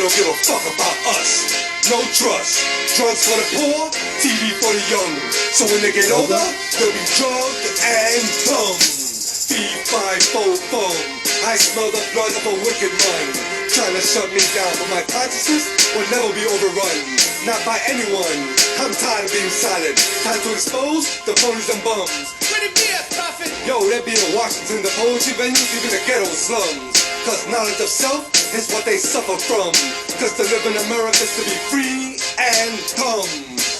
don't give a fuck about us. No trust. Drugs for the poor, TV for the young. So when they get older, they'll be drugged and dumb. Fee-fi-fo-fum. I smell the blood of a wicked man, trying to shut me down, but my consciousness will never be overrun. Not by anyone. I'm tired of being silent. Time to expose the phonies and bums. Would it be a prophet? Yo, there be in Washington, the poetry venues, even the ghetto slums. Cause knowledge of self is what they suffer from. Cause to live in America is to be free and dumb.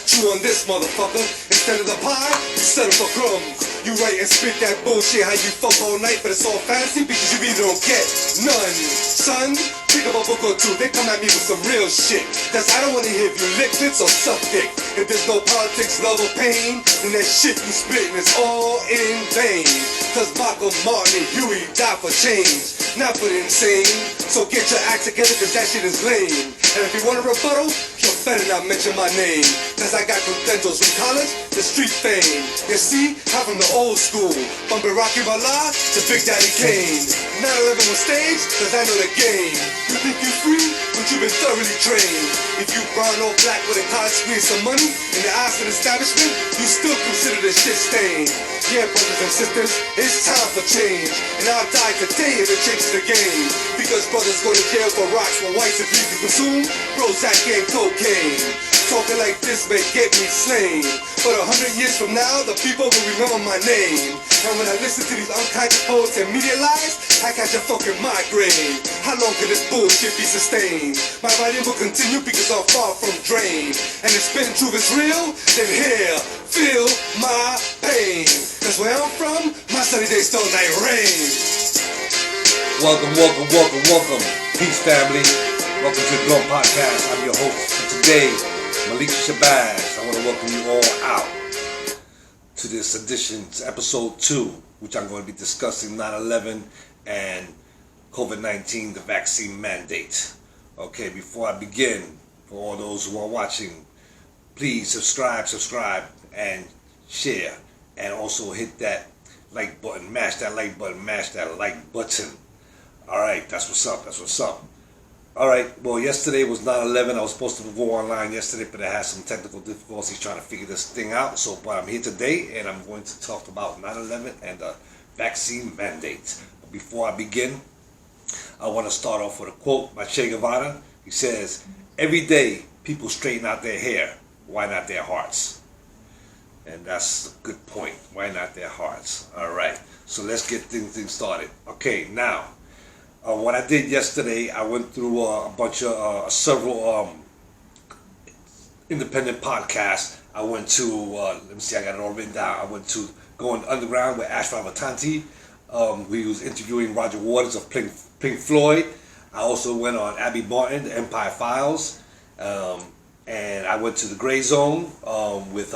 Chew on this motherfucker. Instead of the pie, you settle for crumbs. You write and spit that bullshit how you fuck all night, but it's all fantasy because you really don't get none. Son, pick up a book or two, they come at me with some real shit. Cause I don't wanna hear if you lick tits or suck dick. If there's no politics, love or pain, then that shit you spittin' is all in vain. Cause Malcolm, Martin, and Huey died for change, not for the insane. So get your act together cause that shit is lame. And if you want a rebuttal, you better not mention my name. Cause I got credentials from college to street fame. You see, I'm from the old school, from Barack Obama to Big Daddy Kane. 9/11 on stage, cause I know the game. You think you free, but you've been thoroughly trained. If you brown or black with a college degree and some money, in the eyes of the establishment, you still consider this shit stained. Yeah, brothers and sisters, it's time for change. And I'll die today if it changes the game. Because brothers go to jail for rocks while whites refuse to consume Prozac and cocaine. Talking like this may get me slain, but 100 years from now, the people will remember my name. And when I listen to these unconscious poets and media lies, I catch a fucking migraine. How long can this bullshit be sustained? My writing will continue because I'm far from drained. And if spitting truth is real, then here, feel my pain. Cause where I'm from, my sunny days start like rain. Welcome, welcome, welcome, welcome. Peace, family. Welcome to the GRUNT Podcast. I'm your host for today, Malik Shabazz. I want to welcome you all out to this edition, to episode 2, which I'm going to be discussing 9/11 and COVID-19, the vaccine mandate. Okay, before I begin, for all those who are watching, please subscribe, and share. And also hit that like button, mash that like button. Alright, that's what's up. Alright, well, yesterday was 9/11. I was supposed to go online yesterday, but I had some technical difficulties trying to figure this thing out. But I'm here today, and I'm going to talk about 9/11 and the vaccine mandate. But before I begin, I want to start off with a quote by Che Guevara. He says, "Every day, people straighten out their hair. Why not their hearts?" And that's a good point. Why not their hearts? Alright, so let's get things started. Okay, now, what I did yesterday, I went through a bunch of several independent podcasts. I went to, let me see, I got it all written down. I went to Going Underground with Ashraf Atanti. We was interviewing Roger Waters of Pink Floyd. I also went on Abby Martin, the Empire Files. And I went to the Gray Zone with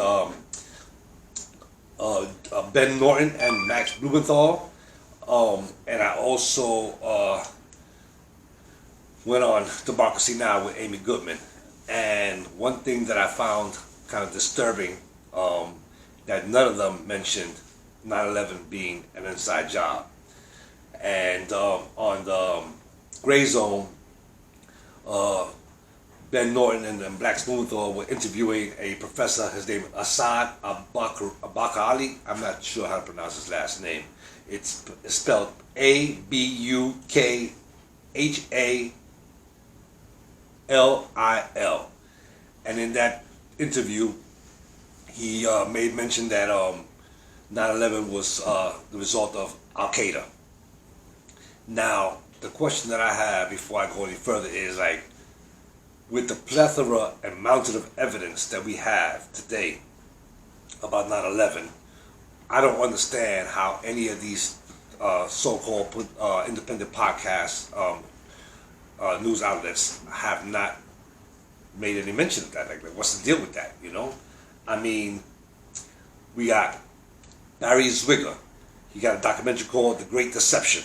Ben Norton and Max Blumenthal. And I also went on Democracy Now! With Amy Goodman. And one thing that I found kind of disturbing, that none of them mentioned 9/11 being an inside job. And on the Gray Zone, Ben Norton and Black Blumenthal were interviewing a professor. His name is Assad Abakali. I'm not sure how to pronounce his last name. It's spelled Abukhalil. And in that interview, he made mention that 9/11 was the result of Al Qaeda. Now, the question that I have before I go any further is, like, with the plethora and mountain of evidence that we have today about 9/11, I don't understand how any of these so-called independent podcasts, news outlets have not made any mention of that. Like, what's the deal with that, you know? I mean, we got Barry Zwigger. He got a documentary called The Great Deception.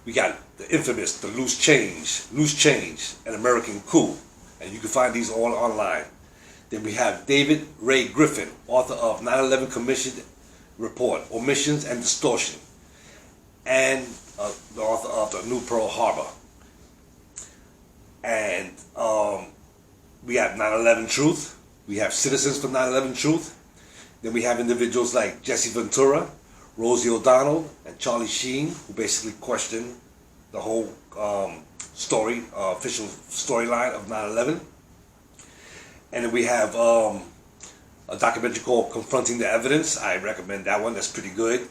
We got the infamous The Loose Change, An American Coup. And you can find these all online. Then we have David Ray Griffin, author of 9/11 Commission Report, Omissions and Distortion, and the author of The New Pearl Harbor. And we have 9/11 Truth. We have Citizens for 9/11 Truth. Then we have individuals like Jesse Ventura, Rosie O'Donnell, and Charlie Sheen, who basically question the whole story, official storyline of 9/11. And then we have a documentary called Confronting the Evidence. I recommend that one. That's pretty good.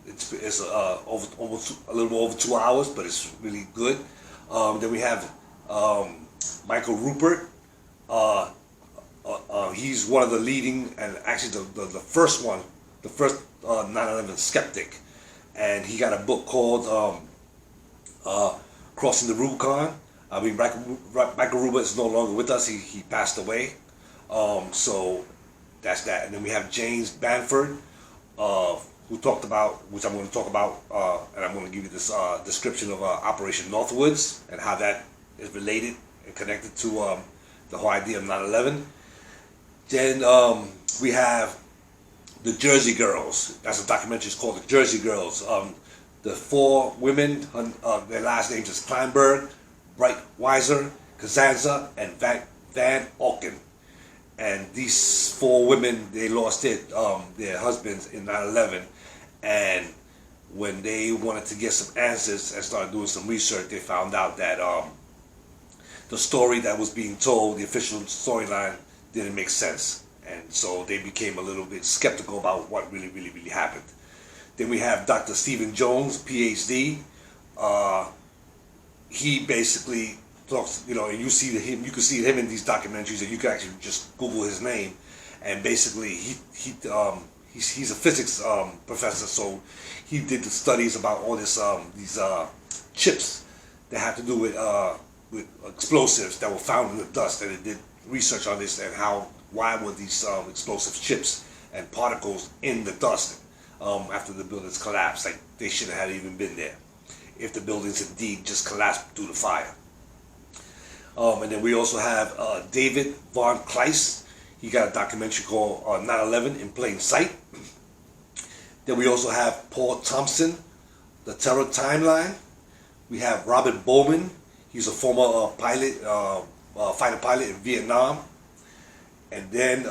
It's almost a little over 2 hours, but it's really good. Then we have Michael Rupert. He's one of the leading, and actually the first 9/11 skeptic. And he got a book called Crossing the Rubicon. I mean, Michael Rupert is no longer with us. He passed away. So that's that. And then we have James Banford, who talked about, which I'm going to talk about, and I'm going to give you this description of Operation Northwoods and how that is related and connected to the whole idea of 9/11. Then we have the Jersey Girls. That's a documentary. It's called The Jersey Girls. The 4 women, their last names is Kleinberg, Brightweiser, Kazanza, and Van Auken. And these 4 women, they lost their husbands in 9/11. And when they wanted to get some answers and started doing some research, they found out that the story that was being told, the official storyline, didn't make sense. And so they became a little bit skeptical about what really happened. Then we have Dr. Stephen Jones, PhD. He basically talks, and you can see him in these documentaries, and you can actually just Google his name. And basically, he's a physics professor, so he did the studies about all these chips that have to do with explosives that were found in the dust, and he did research on this and why were these explosive chips and particles in the dust after the buildings collapsed. Like, they shouldn't have even been there if the buildings indeed just collapsed due to fire. And then we also have David Von Kleist. He got a documentary called 9/11 in Plain Sight. Then we also have Paul Thompson, The Terror Timeline. We have Robert Bowman. He's a former fighter pilot in Vietnam. And then, in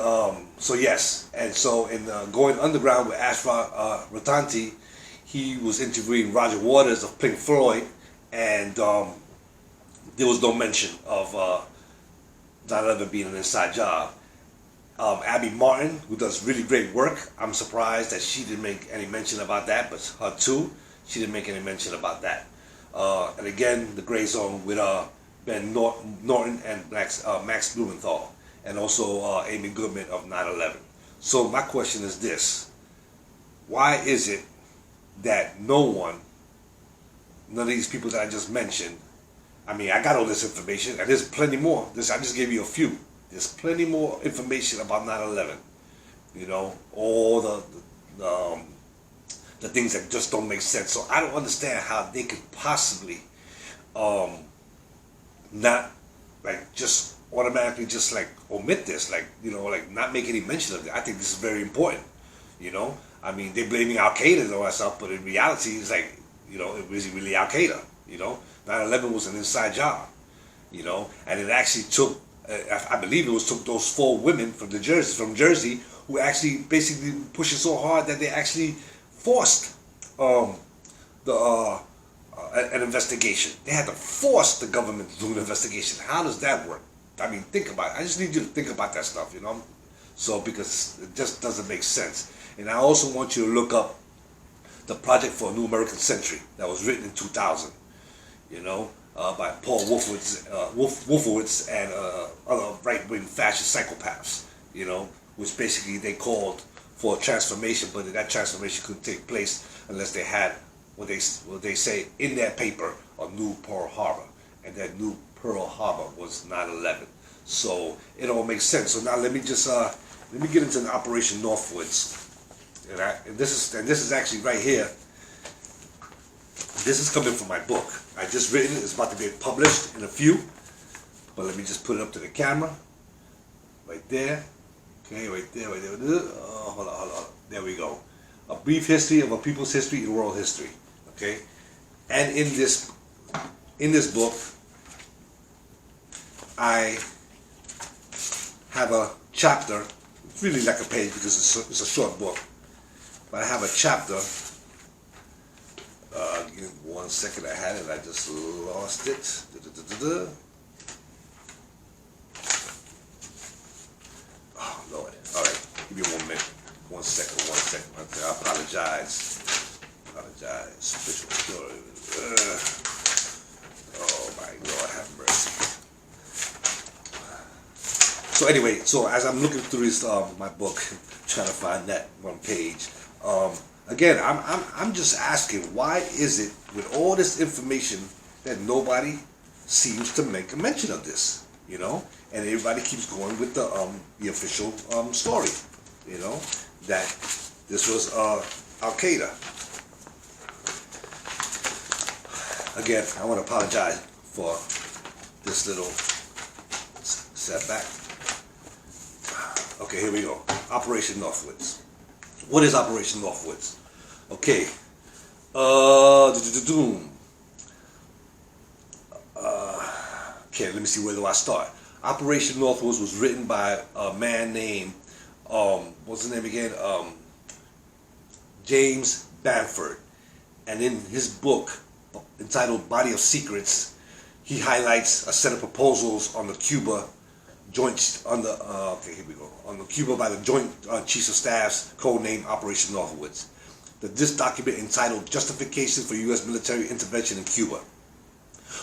Going Underground with Ashra Ratanti, he was interviewing Roger Waters of Pink Floyd, and there was no mention of 9/11 being an inside job. Abby Martin, who does really great work, I'm surprised that she didn't make any mention about that, but her too, she didn't make any mention about that. And again, the Gray Zone with Ben Norton and Max Blumenthal, and also Amy Goodman of 9/11. So my question is this: why is it that none of these people that I just mentioned, I mean, I got all this information, and there's plenty more. I just gave you a few. There's plenty more information about 9/11. All the things that just don't make sense. So I don't understand how they could possibly not just automatically just omit this, not make any mention of it. I think this is very important. I mean, they're blaming Al Qaeda and all that stuff, but in reality, it's it wasn't really Al Qaeda. 9/11 was an inside job. And it actually took, I believe took those 4 women from Jersey, who actually basically pushed it so hard that they actually forced an investigation. They had to force the government to do an investigation. How does that work? I mean, think about it. I just need you to think about that stuff, So, because it just doesn't make sense. And I also want you to look up the Project for a New American Century that was written in 2000, by Paul Wolfowitz and other right-wing fascist psychopaths, which basically they called for a transformation, but that transformation couldn't take place unless they had what they say in that paper, a new Pearl Harbor, and that new Pearl Harbor was 9/11. So it all makes sense. So now let me get into the Operation Northwoods, and this is actually right here. This is coming from my book. I just written it. It's about to get published in a few, but let me just put it up to the camera, right there. Okay, right there. Hold on. There we go. A brief history of a people's history and world history. Okay, and in this book, I have a chapter. It's really like a page because it's a short book. But I have a chapter. Give me 1 second. I had it. I just lost it. Oh Lord. All right. Give me 1 minute. 1 second. 1 second. Okay, I apologize. Special story. Oh my Lord, have mercy. So anyway, so as I'm looking through this my book, trying to find that one page. Again, I'm just asking, why is it with all this information that nobody seems to make a mention of this, you know? And everybody keeps going with the official story, you know, that this was Al Qaeda. Again, I want to apologize for this little setback. Okay, here we go. Operation Northwoods. What is Operation Northwoods? Okay. Okay, let me see, where do I start? Operation Northwoods was written by a man named, what's his name again? James Bamford. And in his book, entitled Body of Secrets, he highlights a set of proposals on the Cuba joint on the on the Cuba by the Joint Chiefs of Staff's codenamed Operation Northwoods. This document, entitled Justification for U.S. Military Intervention in Cuba,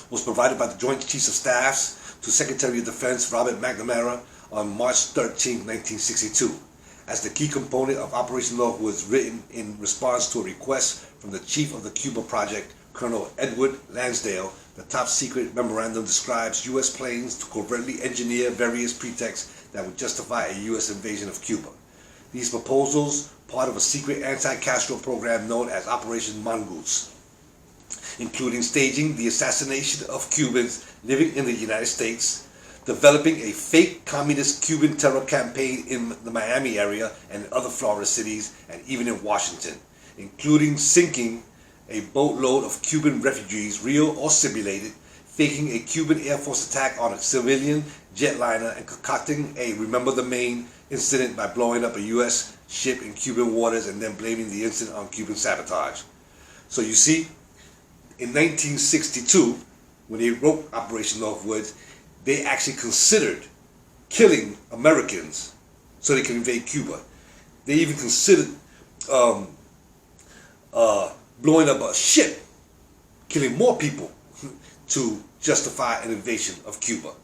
was provided by the Joint Chiefs of Staffs to Secretary of Defense Robert McNamara on March 13, 1962, as the key component of Operation Northwoods, written in response to a request from the Chief of the Cuba Project, Colonel Edward Lansdale. The top secret memorandum describes U.S. planes to covertly engineer various pretexts that would justify a U.S. invasion of Cuba. These proposals, part of a secret anti-Castro program known as Operation Mongoose, including staging the assassination of Cubans living in the United States, developing a fake communist Cuban terror campaign in the Miami area and other Florida cities, and even in Washington, including sinking a boatload of Cuban refugees, real or simulated, faking a Cuban Air Force attack on a civilian jetliner, and concocting a Remember the Maine incident by blowing up a U.S. ship in Cuban waters and then blaming the incident on Cuban sabotage. So you see, in 1962, when they wrote Operation Northwoods, they actually considered killing Americans so they could invade Cuba. They even considered blowing up a ship, killing more people to justify an invasion of Cuba.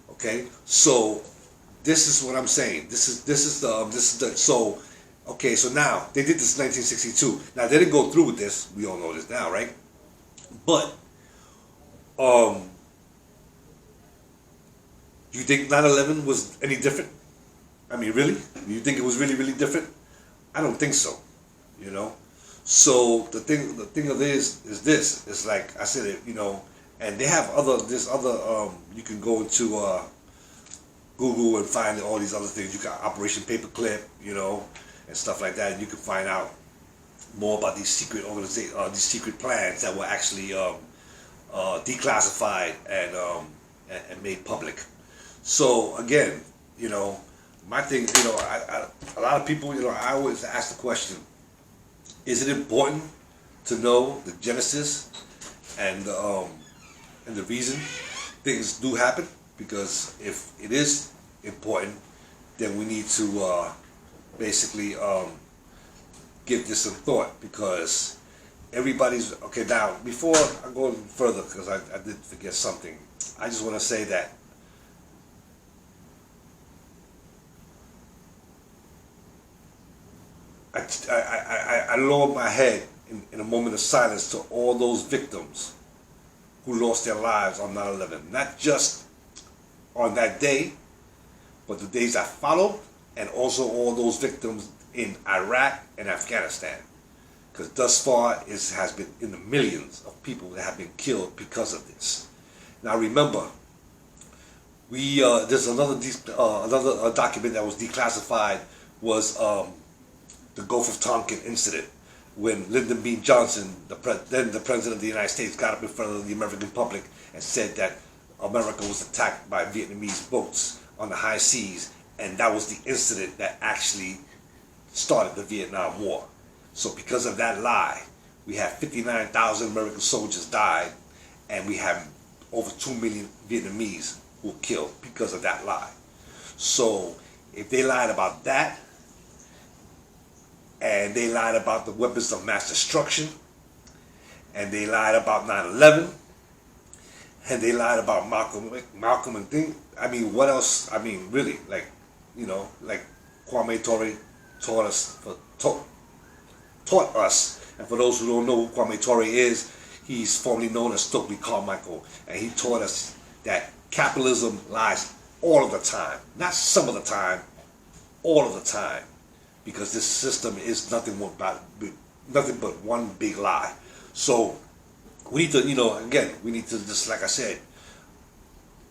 Okay, so this is what I'm saying. This is the so okay. So now they did this in 1962. Now they didn't go through with this. We all know this now, right? But do you think 9/11 was any different? I mean, really? Do you think it was really different? I don't think so. You know. So the thing of this is this. It's like I said, you know, and they have you can go into Google and find all these other things. You got Operation Paperclip, you know, and stuff like that. And you can find out more about these secret these secret plans that were actually declassified and made public. So again, you know, my thing, you know, a lot of people, you know, I always ask the question: is it important to know the genesis and the reason things do happen? Because if it is important, then we need to basically give this some thought, because everybody's okay. Now, before I go further, because I did forget something, I just want to say that I lowered my head in a moment of silence to all those victims who lost their lives on 9/11. Not just on that day, but the days that followed, and also all those victims in Iraq and Afghanistan. Because thus far it has been in the millions of people that have been killed because of this. Now remember, there's another document that was declassified, was the Gulf of Tonkin incident, when Lyndon B. Johnson, then the President of the United States, got up in front of the American public and said that America was attacked by Vietnamese boats on the high seas, and that was the incident that actually started the Vietnam War. So because of that lie, we have 59,000 American soldiers died, and we have over 2 million Vietnamese who were killed because of that lie. So if they lied about that, and they lied about the weapons of mass destruction, and they lied about 9/11, and they lied about Malcolm and thing. I mean, what else? I mean, really, like, you know, like Kwame Ture taught us. And for those who don't know who Kwame Ture is, he's formerly known as Stokely Carmichael, and he taught us that capitalism lies all of the time, not some of the time, all of the time, because this system is nothing but one big lie. So we need to, you know, again, we need to just, like I said,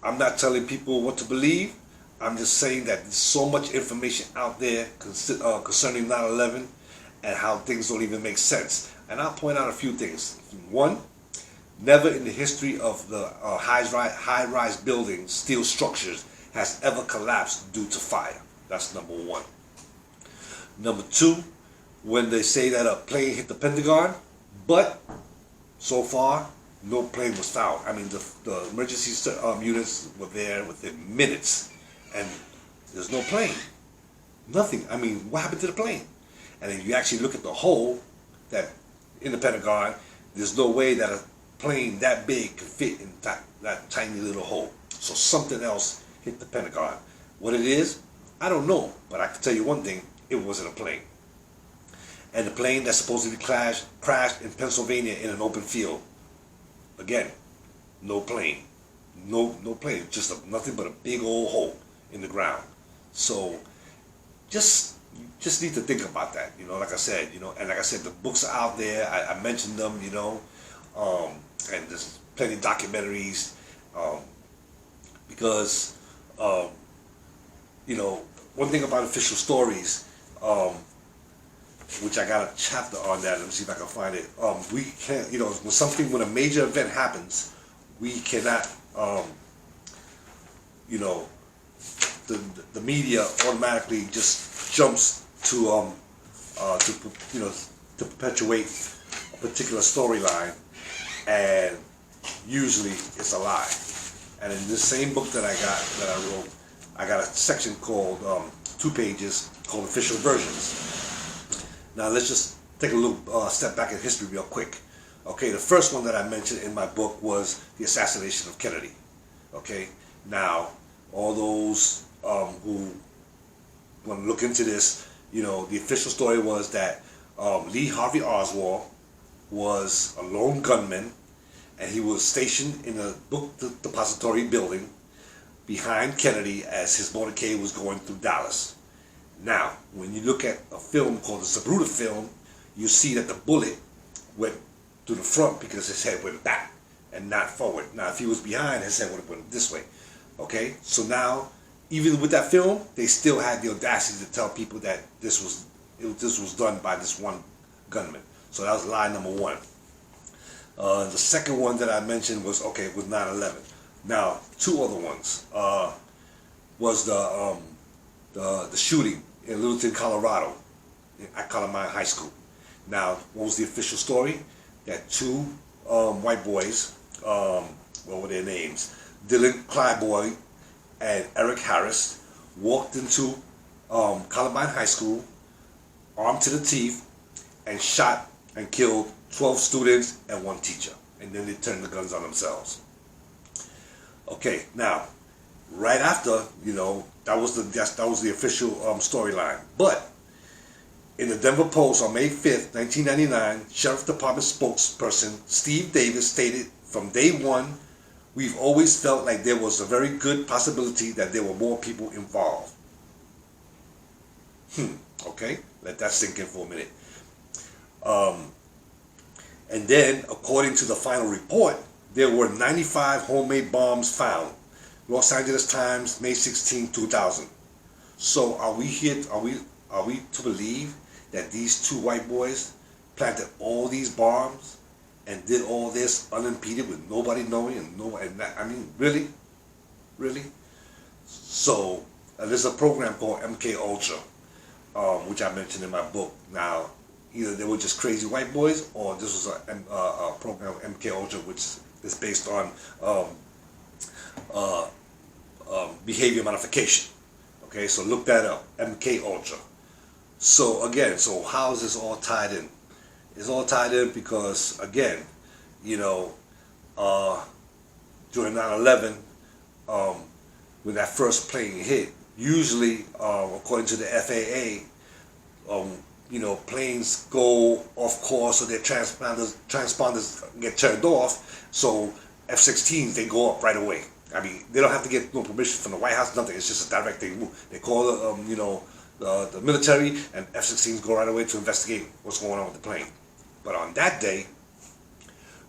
I'm not telling people what to believe. I'm just saying that there's so much information out there concerning 9/11 and how things don't even make sense. And I'll point out a few things. One, never in the history of the high-rise buildings, steel structures, has ever collapsed due to fire. That's number one. Number two, when they say that a plane hit the Pentagon, but so far, no plane was found. I mean, the emergency units were there within minutes, and there's no plane. Nothing. I mean, what happened to the plane? And if you actually look at the hole that in the Pentagon, there's no way that a plane that big could fit in that tiny little hole. So something else hit the Pentagon. What it is, I don't know, but I can tell you one thing: it wasn't a plane. And the plane that supposedly crashed in Pennsylvania in an open field. Again, no plane, no plane, just nothing but a big old hole in the ground. So just need to think about that, you know. Like I said, you know, and like I said, the books are out there. I mentioned them, you know, and there's plenty of documentaries, because you know, one thing about official stories, which I got a chapter on that. Let me see if I can find it. We can't, you know, when a major event happens, we cannot, you know, the media automatically just jumps to you know, to perpetuate a particular storyline, and usually it's a lie. And in this same book that I wrote, I got a section called 2 pages called Official Versions. Now let's just take a little step back in history real quick. Okay, the first one that I mentioned in my book was the assassination of Kennedy. Okay, now all those who want to look into this, you know, the official story was that Lee Harvey Oswald was a lone gunman, and he was stationed in a book depository building behind Kennedy as his motorcade was going through Dallas. Now, when you look at a film called the Zapruder film, you see that the bullet went to the front because his head went back and not forward. Now, if he was behind, his head would have went this way. Okay, so now, even with that film, they still had the audacity to tell people that this was done by this one gunman. So that was lie number one. The second one that I mentioned was 9/11. Now, 2 other ones was the shooting in Littleton, Colorado, at Columbine High School. Now, what was the official story? That 2 white boys, what were their names? Dylan Clyboy and Eric Harris walked into Columbine High School, armed to the teeth, and shot and killed 12 students and 1 teacher. And then they turned the guns on themselves. Okay, now, right after, you know, that was the official storyline. But in the Denver Post on May 5th, 1999, Sheriff Department spokesperson Steve Davis stated, "From day one, we've always felt like there was a very good possibility that there were more people involved." Okay, let that sink in for a minute. And then, according to the final report, there were 95 homemade bombs found. Los Angeles Times, May 16, 2000. So are we to believe that these 2 white boys planted all these bombs and did all this unimpeded with nobody knowing and that, I mean, really? So there's a program called MK Ultra, which I mentioned in my book. Now, either they were just crazy white boys, or this was a program MK Ultra, which is based on behavior modification. Okay, so look that up, MK Ultra. So again, so how is this all tied in? It's all tied in because, again, during 9/11, when that first plane hit, usually, according to the FAA, planes go off course, or their transponders get turned off, so F-16s, they go up right away. I mean, they don't have to get no permission from the White House, nothing. It's just a direct thing. They call the military, and F-16s go right away to investigate what's going on with the plane. But on that day,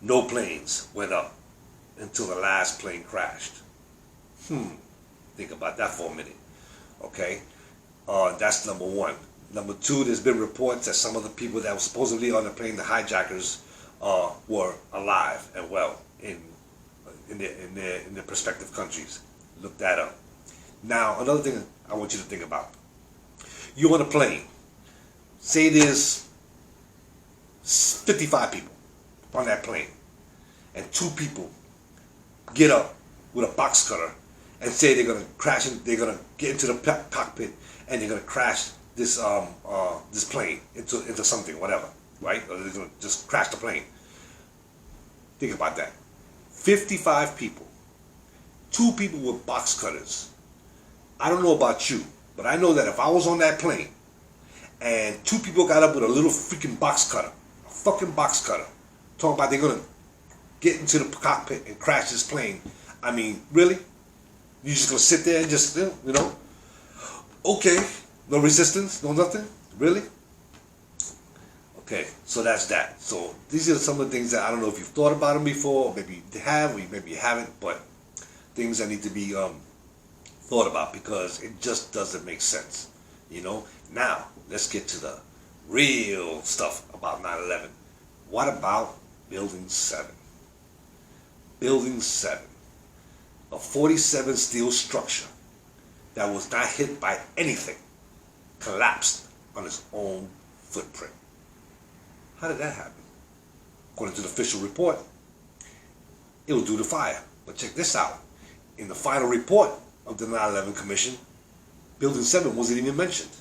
no planes went up until the last plane crashed. Think about that for a minute. Okay, that's number one. Number two, there's been reports that some of the people that were supposedly on the plane, the hijackers, were alive and well in their respective countries. Look that up. Now, another thing I want you to think about. You're on a plane. Say there's 55 people on that plane, and 2 people get up with a box cutter and say they're gonna crash they're gonna get into the cockpit, and they're gonna crash this this plane into something, whatever, right? Or they're gonna just crash the plane. Think about that. 55 people, 2 people with box cutters. I don't know about you, but I know that if I was on that plane and 2 people got up with a little freaking box cutter, a fucking box cutter, talking about they're gonna get into the cockpit and crash this plane. I mean, really? You just gonna sit there and just, okay, no resistance, no nothing? Really? Okay, so that's that. So these are some of the things that I don't know if you've thought about them before, or maybe you have, or maybe you haven't, but things that need to be thought about, because it just doesn't make sense. Now, let's get to the real stuff about 9/11. What about Building 7? Building 7, a 47 steel structure that was not hit by anything, collapsed on its own footprint. How did that happen? According to the official report, it was due to fire. But check this out. In the final report of the 9/11 Commission, Building 7 wasn't even mentioned.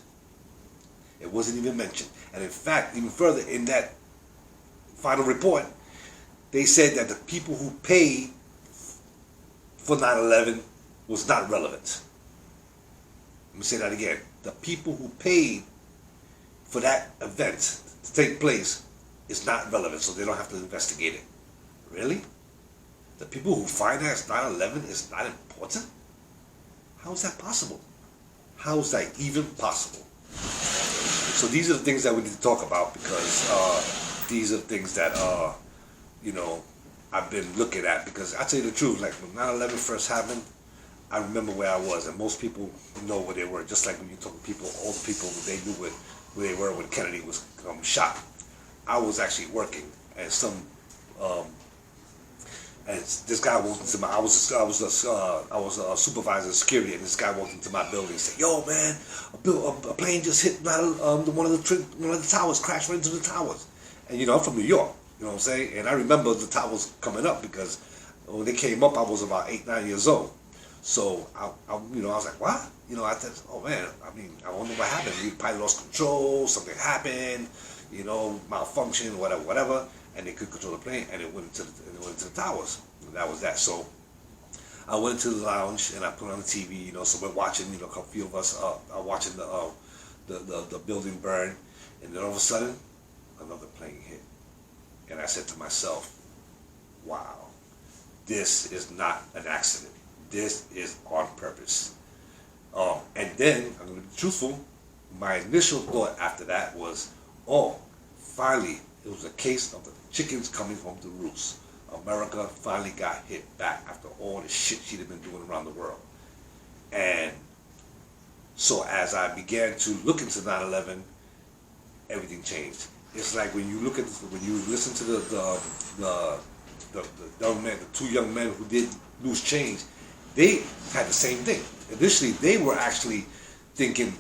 It wasn't even mentioned. And in fact, even further, in that final report, they said that the people who paid for 9/11 was not relevant. Let me say that again. The people who paid for that event to take place is not relevant, so they don't have to investigate it. Really? The people who finance 9/11 is not important? How is that possible? How is that even possible? So these are the things that we need to talk about, because these are the things that I've been looking at. Because I tell you the truth, like when 9/11 first happened, I remember where I was, and most people know where they were. Just like when you talk to people, older people, they knew where they were when Kennedy was shot. I was actually working, and and this guy walked into my. I was a supervisor of security, and this guy walked into my building and said, "Yo, man, a plane just hit one of the towers, crashed right into the towers." And I'm from New York, you know what I'm saying? And I remember the towers coming up, because when they came up, I was about 8, 9 years old. So I was like, what? I thought, oh man, I wonder what happened. We probably lost control, something happened, malfunction, whatever, and they could control the plane, and it went into the towers. And that was that. So I went into the lounge and I put on the TV, so we're watching, a few of us are watching the building burn, and then all of a sudden, another plane hit. And I said to myself, wow, this is not an accident. This is on purpose. And then, I'm going to be truthful, my initial thought after that was, finally, it was a case of the chickens coming home to roost. America finally got hit back after all the shit she'd have been doing around the world. And so as I began to look into 9/11, everything changed. it's like when you look at this, when you listen to the young men, the two young men who did lose change, they had the same thing. Initially, they were actually thinking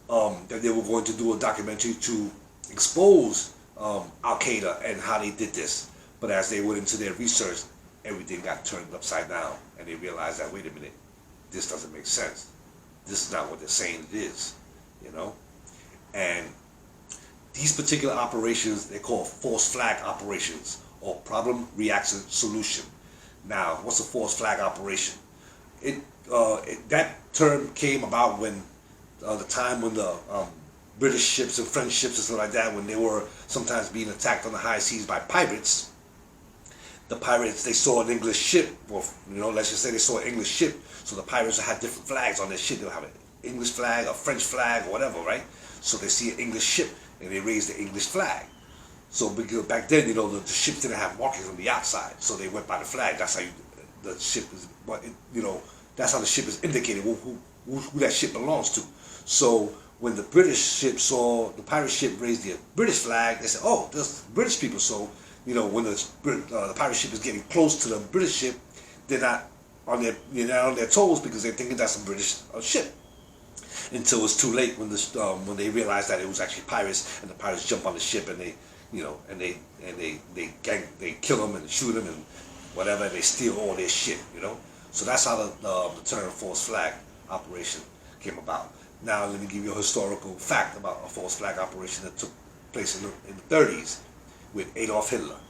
that they were going to do a documentary to expose Al Qaeda and how they did this. But as they went into their research, everything got turned upside down, and they realized that, wait a minute, this doesn't make sense. This is not what they're saying it is, you know. And these particular operations, they call false flag operations, or problem reaction solution. Now, what's a false flag operation? That term came about when the time when the British ships and French ships and stuff like that, when they were sometimes being attacked on the high seas by pirates. The pirates, they saw an English ship, or let's just say they saw an English ship. So the pirates had different flags on their ship. They'll have an English flag, a French flag, or whatever, right? So they see an English ship and they raise the English flag. So because back then, the ships didn't have markings on the outside, so they went by the flag. That's how the ship is, that's how the ship is indicated who that ship belongs to. So when the British ship saw the pirate ship raise the British flag, they said, "Oh, there's British people." So when the pirate ship is getting close to the British ship, they're not on their toes because they're thinking that's a British ship. Until it's too late when they realize that it was actually pirates, and the pirates jump on the ship and they they kill them and shoot them and whatever, and they steal all their shit. So that's how the term false flag operation came about. Now let me give you a historical fact about a false flag operation that took place in the 30s with Adolf Hitler.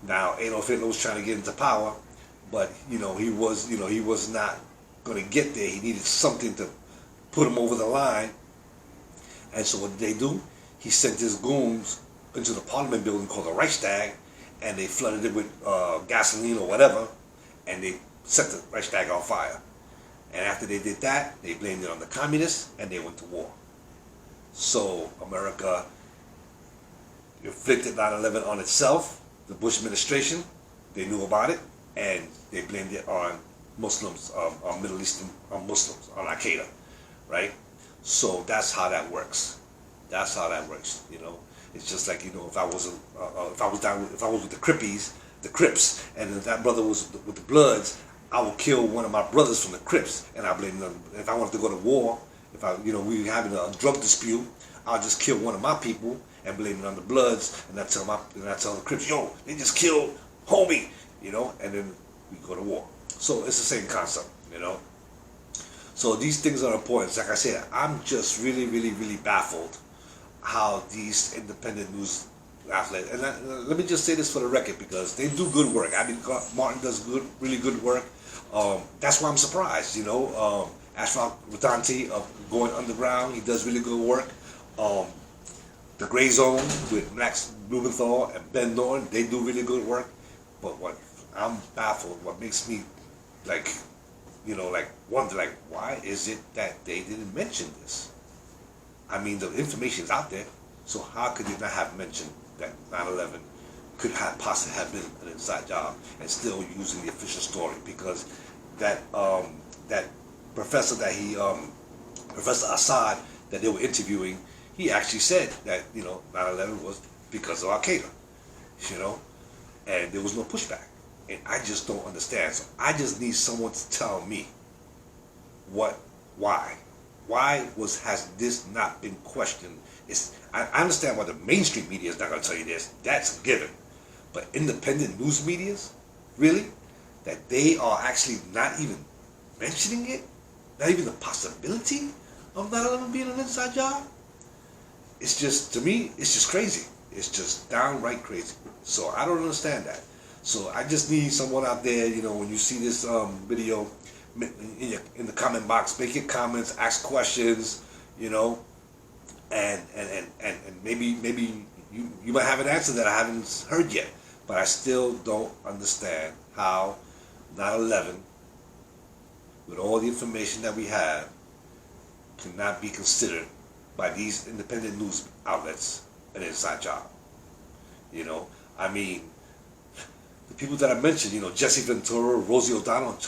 Now Adolf Hitler was trying to get into power, but he was not going to get there. He needed something to put him over the line. And so what did they do? He sent his goons into the Parliament building called the Reichstag, and they flooded it with gasoline or whatever, and they set the Reichstag on fire. And after they did that, they blamed it on the communists, and they went to war. So America inflicted 9/11 on itself. The Bush administration, they knew about it, and they blamed it on Muslims, on Middle Eastern Muslims, on Al Qaeda, right? So that's how that works. That's how that works. It's just like if I was with the Crips, and if that brother was with the Bloods, I would kill one of my brothers from the Crips, and I blame them. If I wanted to go to war, we were having a drug dispute, I'll just kill one of my people and blame it on the Bloods, and I tell the Crips, yo, they just killed homie, and then we go to war. So it's the same concept, So these things are important. Like I said, I'm just really, really, really baffled how these independent news outlets, and let me just say this for the record, because they do good work. I mean, Martin does really good work. That's why I'm surprised, Ashraf Ratanti of Going Underground, he does really good work. The Gray Zone with Max Blumenthal and Ben Norton, they do really good work. But what I'm baffled, what makes me wonder, why is it that they didn't mention this? I mean, the information is out there, so how could they not have mentioned that 9/11 could possibly have been an inside job and still using the official story? Because that professor Professor Assad that they were interviewing, he actually said that 9/11 was because of Al Qaeda, and there was no pushback, and I just don't understand. So I just need someone to tell me why has this not been questioned? I understand why the mainstream media is not going to tell you this. That's a given. But independent news medias, really, that they are actually not even mentioning it, not even the possibility of 9/11 being an inside job. It's just, to me, it's just crazy. It's just downright crazy. So I don't understand that. So I just need someone out there, when you see this video, in the comment box, make your comments, ask questions, and maybe you might have an answer that I haven't heard yet, but I still don't understand how 9/11, with all the information that we have, cannot be considered by these independent news outlets an inside job. I mean, the people that I mentioned, Jesse Ventura, Rosie O'Donnell, and